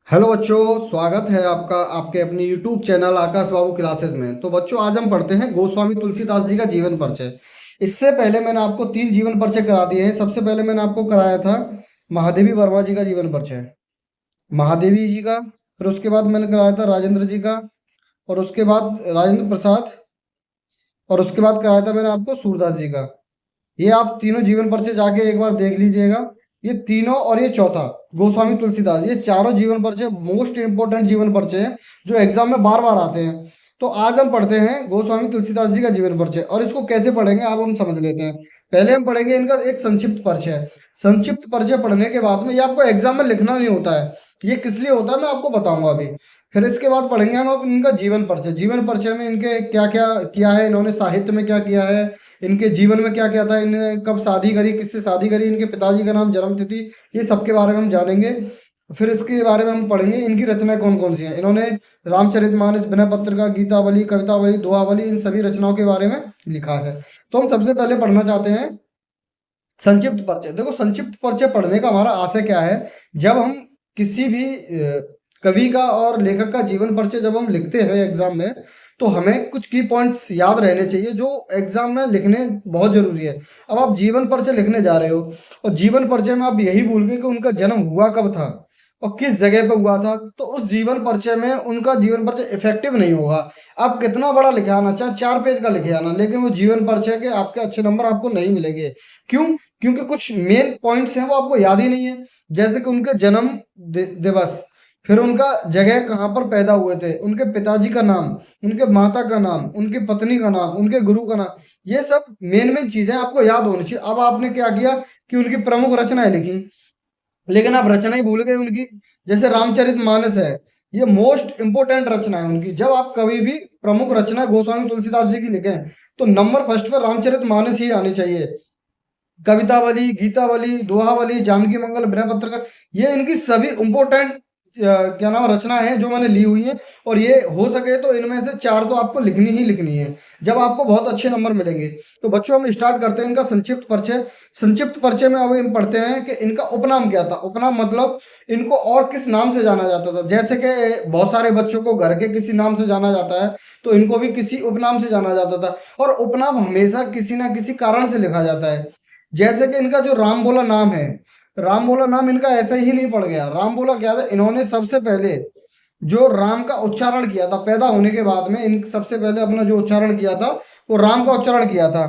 Hello बच्चों, स्वागत है आपका आपके अपने YouTube चैनल आकाश बाबू क्लासेस में। तो बच्चों, आज हम पढ़ते हैं गोस्वामी तुलसीदास जी का जीवन परिचय। इससे पहले मैंने आपको 3 जीवन परिचय करा दिए हैं। सबसे पहले मैंने आपको कराया था महादेवी वर्मा जी का जीवन परिचय, महादेवी जी का। फिर उसके बाद मैंने कराया था राजेंद्र जी का, और उसके बाद राजेंद्र प्रसाद, और उसके बाद कराया था मैंने आपको सूरदास जी का। ये आप तीनों जीवन परिचय जाके एक बार देख लीजिएगा। ये तीनों और ये चौथा गोस्वामी तुलसीदास, ये चारों जीवन परिचय मोस्ट इंपोर्टेंट जीवन परिचय हैं जो एग्जाम में बार बार आते हैं। तो आज हम पढ़ते हैं गोस्वामी तुलसीदास जी का जीवन परिचय, और इसको कैसे पढ़ेंगे आप हम समझ लेते हैं। पहले हम पढ़ेंगे इनका एक संक्षिप्त परिचय। संक्षिप्त परिचय पढ़ने के बाद में ये आपको एग्जाम में लिखना नहीं होता है, ये किस लिए होता है मैं आपको बताऊंगा अभी। फिर इसके बाद पढ़ेंगे हम अब इनका जीवन परिचय। जीवन परिचय में इनके क्या क्या किया है, इन्होंने साहित्य में क्या किया है, इनके जीवन में क्या क्या था, इन्होंने कब शादी करी, किससे शादी करी, इनके पिताजी का नाम, जन्म तिथि, ये सब के बारे में हम जानेंगे। फिर इसके बारे में हम पढ़ेंगे इनकी रचनाएं कौन कौन सी हैं। इन्होंने रामचरितमानस, विनय पत्रिका, गीतावली, कवितावली, दोहावली, इन सभी रचनाओं के बारे में लिखा है। तो हम सबसे पहले पढ़ना चाहते हैं संक्षिप्त परिचय। देखो, संक्षिप्त परिचय पढ़ने का हमारा आशय क्या है। जब हम किसी भी कवि का और लेखक का जीवन परिचय जब हम लिखते हैं एग्जाम में, तो हमें कुछ की पॉइंट्स याद रहने चाहिए जो एग्जाम में लिखने बहुत जरूरी है। अब आप जीवन परिचय लिखने जा रहे हो, और जीवन परिचय में आप यही भूल गए कि उनका जन्म हुआ कब था और किस जगह पर हुआ था, तो उस जीवन परिचय में उनका जीवन परिचय इफेक्टिव नहीं होगा। आप कितना बड़ा लिखे आना, चाहे 4 पेज का लिखे आना, लेकिन वो जीवन परिचय के आपके अच्छे नंबर आपको नहीं मिलेंगे। क्यों? क्योंकि कुछ मेन पॉइंट्स हैं वो आपको याद ही नहीं है। जैसे कि उनके जन्म दिवस, फिर उनका जगह कहाँ पर पैदा हुए थे, उनके पिताजी का नाम, उनके माता का नाम, उनकी पत्नी का नाम, उनके गुरु का नाम, ये सब मेन मेन चीजें आपको याद होनी चाहिए। अब आपने क्या किया कि उनकी प्रमुख रचनाएं लिखी, लेकिन आप रचना ही भूल गए उनकी। जैसे रामचरितमानस है, ये मोस्ट इंपोर्टेंट रचना है उनकी। जब आप कभी भी प्रमुख रचना गोस्वामी तुलसीदास जी की लिखें, तो नंबर फर्स्ट पर रामचरितमानस ही आनी चाहिए। कवितावली, गीतावली, दोहावली, जानकी मंगल, विनय पत्रिका, ये इनकी सभी इंपोर्टेंट क्या नाम रचना है जो मैंने ली हुई है। और ये हो सके तो इनमें से 4 तो आपको लिखनी ही लिखनी है, जब आपको बहुत अच्छे नंबर मिलेंगे। तो बच्चों, हम स्टार्ट करते हैं इनका संक्षिप्त परिचय। संक्षिप्त परिचय में अब हम पढ़ते हैं कि इनका उपनाम क्या था। उपनाम मतलब इनको और किस नाम से जाना जाता था। जैसे कि बहुत सारे बच्चों को घर के किसी नाम से जाना जाता है, तो इनको भी किसी उपनाम से जाना जाता था। और उपनाम हमेशा किसी ना किसी कारण से लिखा जाता है। जैसे कि इनका जो राम बोला नाम है, राम बोला नाम इनका ऐसे ही नहीं पड़ गया। राम बोला क्या था, इन्होंने सबसे पहले जो राम का उच्चारण किया था पैदा होने के बाद में, इन सबसे पहले अपना जो उच्चारण किया था वो राम का उच्चारण किया था।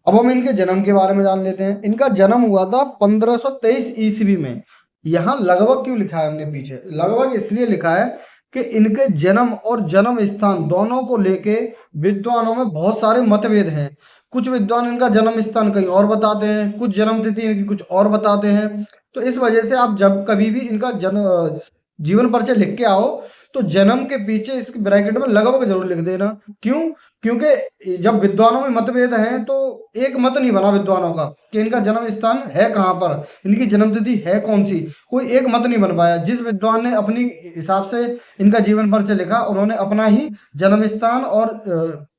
अब हम इनके जन्म के बारे में जान लेते हैं। इनका जन्म हुआ था 1523 ईस्वी में। यहाँ लगभग क्यों लिखा है हमने पीछे, लगभग इसलिए लिखा है कि इनके जन्म और जन्म स्थान दोनों को लेके विद्वानों में बहुत सारे मतभेद हैं। कुछ विद्वान इनका जन्म स्थान कहीं और बताते हैं, कुछ जन्म तिथि इनकी कुछ और बताते हैं। तो इस वजह से आप जब कभी भी इनका जन्म जीवन परिचय लिख के आओ, तो जन्म के पीछे इस ब्रैकेट में लगभग जरूर लिख देना। क्यों? क्योंकि जब विद्वानों में मतभेद हैं, तो एक मत नहीं बना विद्वानों का कि इनका जन्म स्थान है कहाँ पर, इनकी जन्म तिथि है कौन सी, कोई एक मत नहीं बन पाया। जिस विद्वान ने अपनी हिसाब से इनका जीवन परिचय लिखा, उन्होंने अपना ही जन्म स्थान और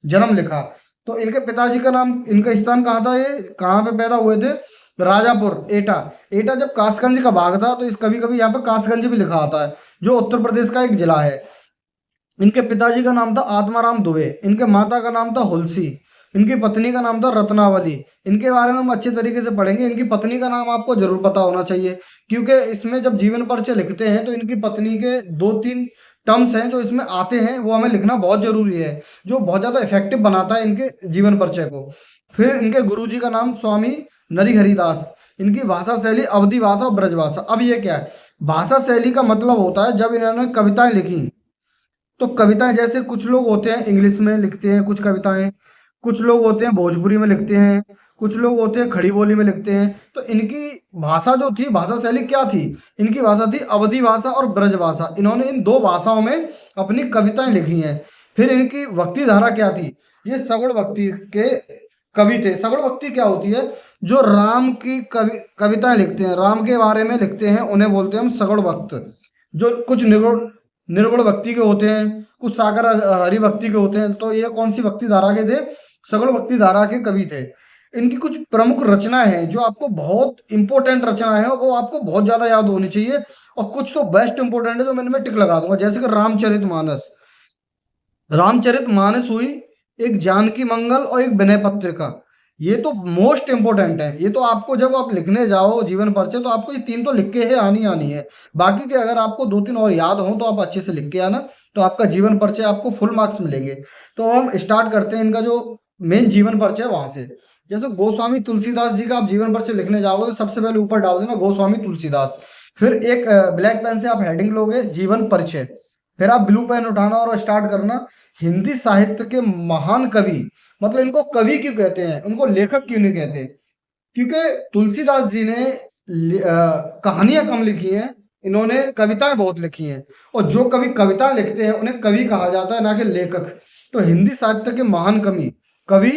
जन्म लिखा। तो इनके पिताजी का नाम, इनका स्थान कहाँ था, ये कहाँ पे पैदा हुए थे, राजापुर, एटा। एटा जब कासगंज का भाग था, तो इस कभी कभी यहाँ पे कासगंज भी लिखा आता है, जो उत्तर प्रदेश का एक जिला है। इनके पिताजी का नाम था आत्माराम दुबे, इनके माता का नाम था हुलसी, इनकी पत्नी का नाम था रत्नावली। इनके बारे में हम अच्छे तरीके से पढ़ेंगे। इनकी पत्नी का नाम आपको जरूर पता होना चाहिए, क्योंकि इसमें जब जीवन परिचय लिखते हैं तो इनकी पत्नी के 2-3 टर्म्स हैं जो इसमें आते हैं, वो हमें लिखना बहुत जरूरी है, जो बहुत ज्यादा इफेक्टिव बनाता है इनके जीवन परिचय को। फिर इनके गुरुजी का नाम स्वामी नरिहरिदास। इनकी भाषा शैली अवधी भाषा और ब्रज भाषा। अब ये क्या है, भाषा शैली का मतलब होता है जब इन्होंने कविताएं लिखी, तो कविताएं जैसे कुछ लोग होते हैं इंग्लिश में लिखते हैं कुछ कविताएं, कुछ लोग होते हैं भोजपुरी में लिखते हैं, कुछ लोग होते हैं खड़ी बोली में लिखते हैं। तो इनकी भाषा जो थी, भाषा शैली क्या थी, इनकी भाषा थी अवधी भाषा और ब्रज भाषा। इन्होंने इन 2 भाषाओं में अपनी कविताएं लिखी हैं। फिर इनकी भक्ति धारा क्या थी, ये सगुण भक्ति के कवि थे। सगुण भक्ति क्या होती है, जो राम की कविताएं लिखते हैं, राम के बारे में लिखते हैं, उन्हें बोलते हैं हम सगुण भक्त। जो कुछ निर्गुण निर्गुण भक्ति के होते हैं, कुछ सागर हरि भक्ति के होते हैं। तो ये कौन सी भक्ति धारा के थे, सगुण भक्ति धारा के कवि थे। इनकी कुछ प्रमुख रचनाएं हैं जो आपको बहुत इंपॉर्टेंट रचनाएं हैं, और वो आपको बहुत ज्यादा याद होनी चाहिए। और कुछ तो बेस्ट इंपॉर्टेंट है जो मैंने टिक लगा दूंगा, जैसे कि रामचरितमानस। रामचरितमानस हुई, एक जानकी मंगल और एक विनय पत्रिका। ये तो मोस्ट इंपोर्टेंट है। ये तो आपको जब आप लिखने जाओ जीवन परिचय तो आपको ये तीन तो लिख के है आनी आनी है। बाकी के अगर आपको दो तीन और याद हो तो आप अच्छे से लिख के आना, तो आपका जीवन परिचय आपको फुल मार्क्स मिलेंगे। तो हम स्टार्ट करते हैं इनका जो मेन जीवन परिचय वहां से। जैसे गोस्वामी तुलसीदास जी का आप जीवन परिचय लिखने जाओगे तो सबसे पहले ऊपर डाल देना गोस्वामी तुलसीदास। फिर एक ब्लैक पेन से आप हेडिंग लोगे जीवन परिचय। फिर आप ब्लू पेन उठाना और स्टार्ट करना हिंदी साहित्य के महान कवि। मतलब इनको कवि क्यों कहते हैं, उनको लेखक क्यों नहीं कहते? क्योंकि तुलसीदास जी ने कहानियां कम लिखी हैं, इन्होंने कविताएं बहुत लिखी हैं। और जो कवि कविता लिखते हैं उन्हें कवि कहा जाता है, ना कि लेखक। तो हिंदी साहित्य के महान कवि कवि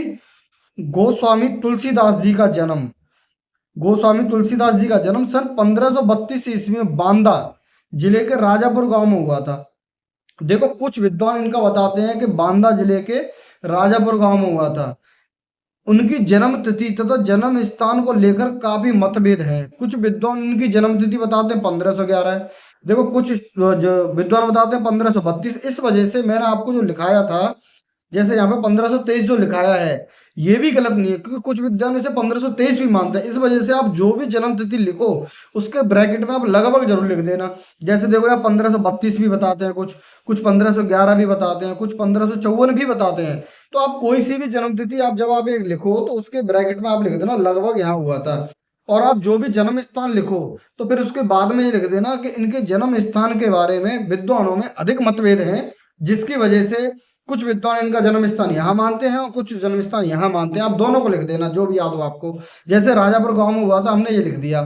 गोस्वामी तुलसीदास जी का जन्म, गोस्वामी तुलसीदास जी का जन्म सन 1532 ईस्वी में बांदा जिले के राजापुर गांव में हुआ था। देखो कुछ विद्वान इनका बताते हैं कि बांदा जिले के राजापुर गांव में हुआ था। उनकी जन्म तिथि तथा जन्म स्थान को लेकर काफी मतभेद है। कुछ विद्वान उनकी जन्म तिथि बताते हैं 1511 है। देखो कुछ जो विद्वान बताते हैं 1532। इस वजह से मैंने आपको जो लिखाया था, जैसे यहाँ पे 1523 जो लिखाया है, ये भी गलत नहीं है, क्योंकि कुछ विद्वान इसे 1523 भी मानते हैं। इस वजह से आप जो भी जन्म तिथि लिखो उसके ब्रैकेट में आप लगभग जरूर लिख देना। जैसे देखो यहाँ 1532 भी बताते हैं, कुछ कुछ 1511 भी बताते हैं, कुछ 1554 भी बताते हैं। तो आप कोई सी भी जन्म तिथि आप जब आप एक लिखो तो उसके ब्रैकेट में आप लिख देना लगभग यहाँ हुआ था। और आप जो भी जन्म स्थान लिखो तो फिर उसके बाद में ये लिख देना कि इनके जन्म स्थान के बारे में विद्वानों में अधिक मतभेद हैं, जिसकी वजह से कुछ विद्वान इनका जन्म स्थान यहाँ मानते हैं और कुछ जन्म स्थान यहाँ मानते हैं। आप दोनों को लिख देना जो भी याद हो आपको। जैसे राजापुर गांव में हुआ था हमने ये लिख दिया।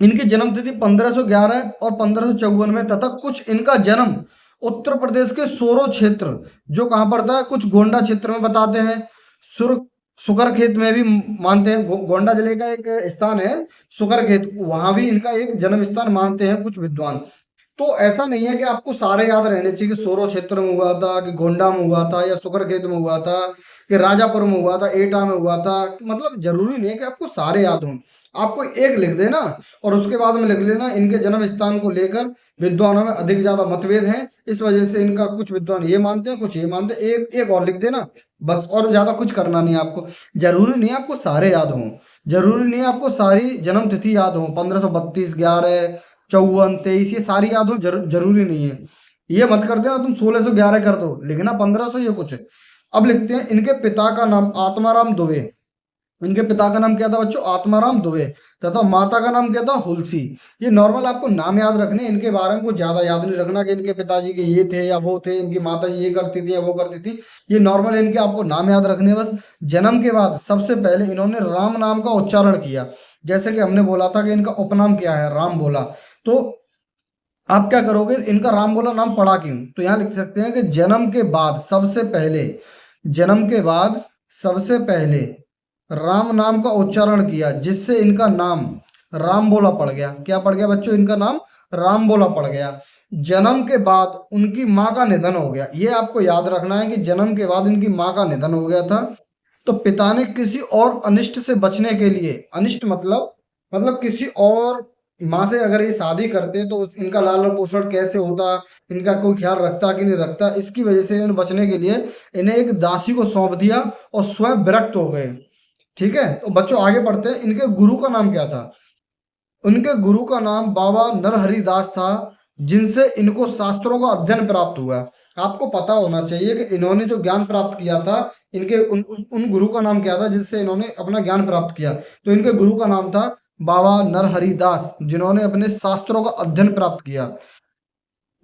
इनकी जन्म तिथि 1511 और 1554 में, तथा कुछ इनका जन्म उत्तर प्रदेश के सोरो क्षेत्र जो कहाँ पड़ता है, कुछ गोंडा क्षेत्र में बताते हैं। सुर सुकर खेत में भी मानते हैं। गोंडा जिले का एक स्थान है सुकर खेत, वहां भी इनका एक जन्म स्थान मानते हैं कुछ विद्वान। तो ऐसा नहीं है कि आपको सारे याद रहने चाहिए कि सोरो क्षेत्र में हुआ था, कि गोंडा में हुआ था, या सुकरखेत में हुआ था, कि राजापुर में हुआ था, एटा में हुआ था। मतलब जरूरी नहीं है कि आपको सारे याद हों। आपको एक लिख देना और उसके बाद में लिख लेना इनके जन्म स्थान को लेकर विद्वानों में अधिक ज्यादा मतभेद हैं, इस वजह से इनका कुछ विद्वान ये मानते हैं कुछ ये मानते हैं। एक एक और लिख देना बस, और ज्यादा कुछ करना नहीं है आपको। जरूरी नहीं है आपको सारे याद हों, जरूरी नहीं है आपको सारी जन्म तिथि याद हो, 1532, 11, 54, 23 ये सारी याद हो जरूरी नहीं है। ये मत कर देना तुम 1611 कर दो, लिखना 1500 ये कुछ है। अब लिखते हैं इनके पिता का नाम आत्माराम दुबे। इनके पिता का नाम क्या था बच्चों, आत्माराम दुबे, तथा माता का नाम क्या था, हुलसी। ये नॉर्मल आपको नाम याद रखने, इनके बारे में कुछ ज्यादा याद नहीं रखना कि इनके पिताजी के ये थे या वो थे, इनकी माता जी ये करती थी या वो करती थी। ये नॉर्मल इनके आपको नाम याद रखने बस। जन्म के बाद सबसे पहले इन्होंने राम नाम का उच्चारण किया। जैसे कि हमने बोला था कि इनका उपनाम क्या है, राम बोला। तो आप क्या करोगे, इनका राम बोला नाम पढ़ा क्यों, तो यहाँ लिख सकते हैं कि जन्म के बाद सबसे पहले, जन्म के बाद सबसे पहले राम नाम का उच्चारण किया, जिससे इनका नाम राम बोला पड़ गया। क्या पड़ गया बच्चों, इनका नाम राम बोला पड़ गया। जन्म के बाद उनकी माँ का निधन हो गया। ये आपको याद रखना है कि जन्म के बाद इनकी माँ का निधन हो गया था। तो पिता ने किसी और अनिष्ट से बचने के लिए, अनिष्ट मतलब किसी और माँ से अगर ये शादी करते तो इनका लालन पोषण कैसे होता, इनका कोई ख्याल रखता कि नहीं रखता, इसकी वजह से इन्हें बचने के लिए इन्हें एक दासी को सौंप दिया और स्वयं विरक्त हो गए। ठीक है, तो बच्चों आगे पढ़ते हैं। इनके गुरु का नाम क्या था, उनके गुरु का नाम बाबा नरहरि दास था, जिनसे इनको शास्त्रों का अध्ययन प्राप्त हुआ। आपको पता होना चाहिए कि इन्होंने जो ज्ञान प्राप्त किया था, इनके उन गुरु का नाम क्या था जिससे इन्होंने अपना ज्ञान प्राप्त किया। तो इनके गुरु का नाम था बाबा नरहरि दास, जिन्होंने अपने शास्त्रों का अध्ययन प्राप्त किया।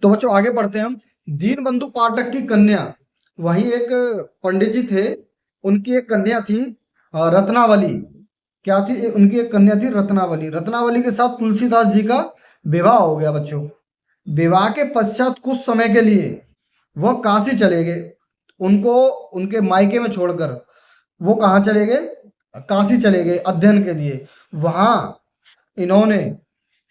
तो बच्चों आगे पढ़ते हैं हम। दीनबंधु पाठक की कन्या, वहीं एक पंडित जी थे, उनकी एक कन्या थी रत्नावली। क्या थी उनकी एक कन्या थी रत्नावली। रत्नावली के साथ तुलसीदास जी का विवाह हो गया बच्चों। विवाह के पश्चात कुछ समय के लिए वह काशी चले गए। उनको उनके मायके में छोड़कर वो कहाँ चले गए, काशी चले गए अध्ययन के लिए। वहां इन्होंने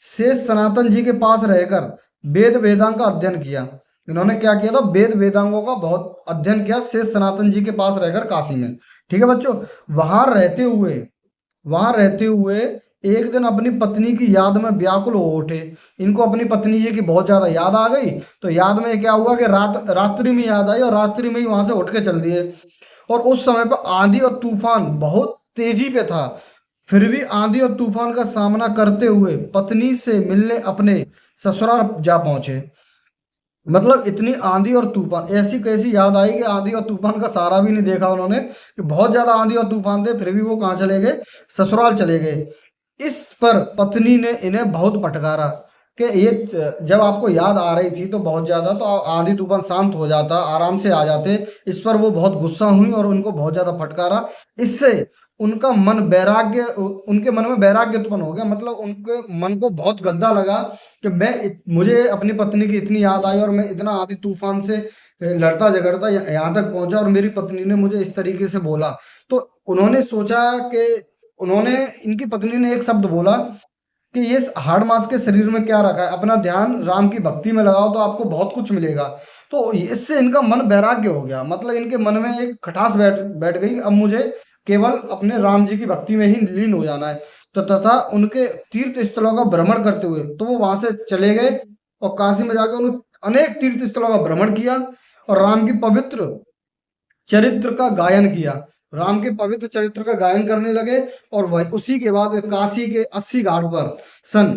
शेष सनातन जी के पास रहकर वेद वेदांग का अध्ययन किया। इन्होंने क्या किया था, वेद वेदांगों का बहुत अध्ययन किया शेष सनातन जी के पास रहकर काशी में। ठीक है बच्चों। वहां रहते हुए वहां रहते हुए एक दिन अपनी पत्नी की याद में व्याकुल हो उठे। इनको अपनी पत्नी जी की बहुत ज्यादा याद आ गई। तो याद में क्या हुआ कि रात्रि में याद आई और रात्रि में ही वहां से उठ के चल दिए। और उस समय पर आंधी और तूफान बहुत तेजी पे था। फिर भी आंधी और तूफान का सामना करते हुए पत्नी से मिलने अपने ससुराल जा पहुंचे। मतलब इतनी आंधी और तूफान, ऐसी कैसी याद आई कि आंधी और तूफान का सहारा भी नहीं देखा उन्होंने, कि बहुत ज्यादा आंधी और तूफान थे, फिर भी वो कहाँ चले गए, ससुराल चले गए। इस पर पत्नी ने इन्हें बहुत फटकारा कि ये जब आपको याद आ रही थी तो बहुत ज्यादा, तो आंधी तूफान शांत हो जाता, आराम से आ जाते। इस पर वो बहुत गुस्सा हुई और उनको बहुत ज्यादा फटकारा। इससे उनका मन वैराग्य उनके मन में वैराग्य उत्पन्न हो गया। मतलब उनके मन को बहुत गंदा लगा कि मुझे अपनी पत्नी की इतनी याद आई और मैं इतना आंधी तूफान से लड़ता झगड़ता यहाँ तक पहुंचा और मेरी पत्नी ने मुझे इस तरीके से बोला। तो उन्होंने सोचा कि उन्होंने इनकी पत्नी ने एक शब्द बोला कि ये हाड़ मास के शरीर में क्या रखा है, अपना ध्यान राम की भक्ति में लगाओ तो आपको बहुत कुछ मिलेगा। तो इससे इनका मन वैराग्य हो गया। मतलब इनके मन में एक खटास बैठ बैठ गई, अब मुझे केवल अपने राम जी की भक्ति में ही लीन हो जाना है। तो तथा उनके तीर्थ स्थलों का भ्रमण करते हुए तो वो वहां से चले गए और काशी में जाकर उन्होंने अनेक तीर्थ स्थलों का भ्रमण किया और राम की पवित्र चरित्र का गायन किया। राम के पवित्र चरित्र का गायन करने लगे। और वही उसी के बाद काशी के 80 घाट पर सन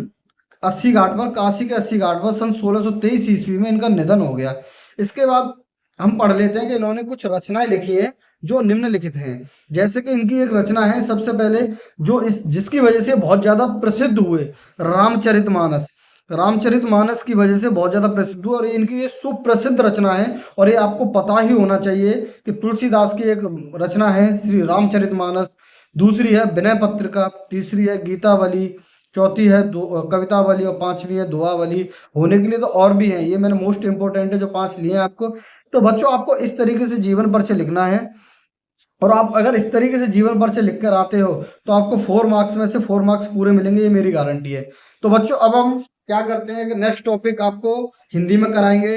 80 घाट पर काशी के 80 घाट पर सन 1623 ईस्वी में इनका निधन हो गया। इसके बाद हम पढ़ लेते हैं कि इन्होंने कुछ रचनाएं लिखी हैं जो निम्नलिखित हैं। जैसे कि इनकी एक रचना है सबसे पहले, जो इस जिसकी वजह से बहुत ज्यादा प्रसिद्ध हुए, रामचरितमानस। रामचरितमानस की वजह से बहुत ज्यादा प्रसिद्ध हुआ और ये इनकी ये सुप्रसिद्ध रचना है। और ये आपको पता ही होना चाहिए कि तुलसीदास की एक रचना है श्री रामचरितमानस, दूसरी है विनय पत्रिका, तीसरी है गीतावली, चौथी है कवितावली और पांचवी है दोहावली। होने के लिए तो और भी हैं, ये मैंने मोस्ट इंपोर्टेंट है जो 5 लिए हैं आपको। तो बच्चों आपको इस तरीके से जीवन परिचय लिखना है। और आप अगर इस तरीके से जीवन परिचय लिख कर आते हो तो आपको 4 मार्क्स में से 4 मार्क्स पूरे मिलेंगे, ये मेरी गारंटी है। तो बच्चों अब हम क्या करते हैं कि नेक्स्ट टॉपिक आपको हिंदी में कराएंगे।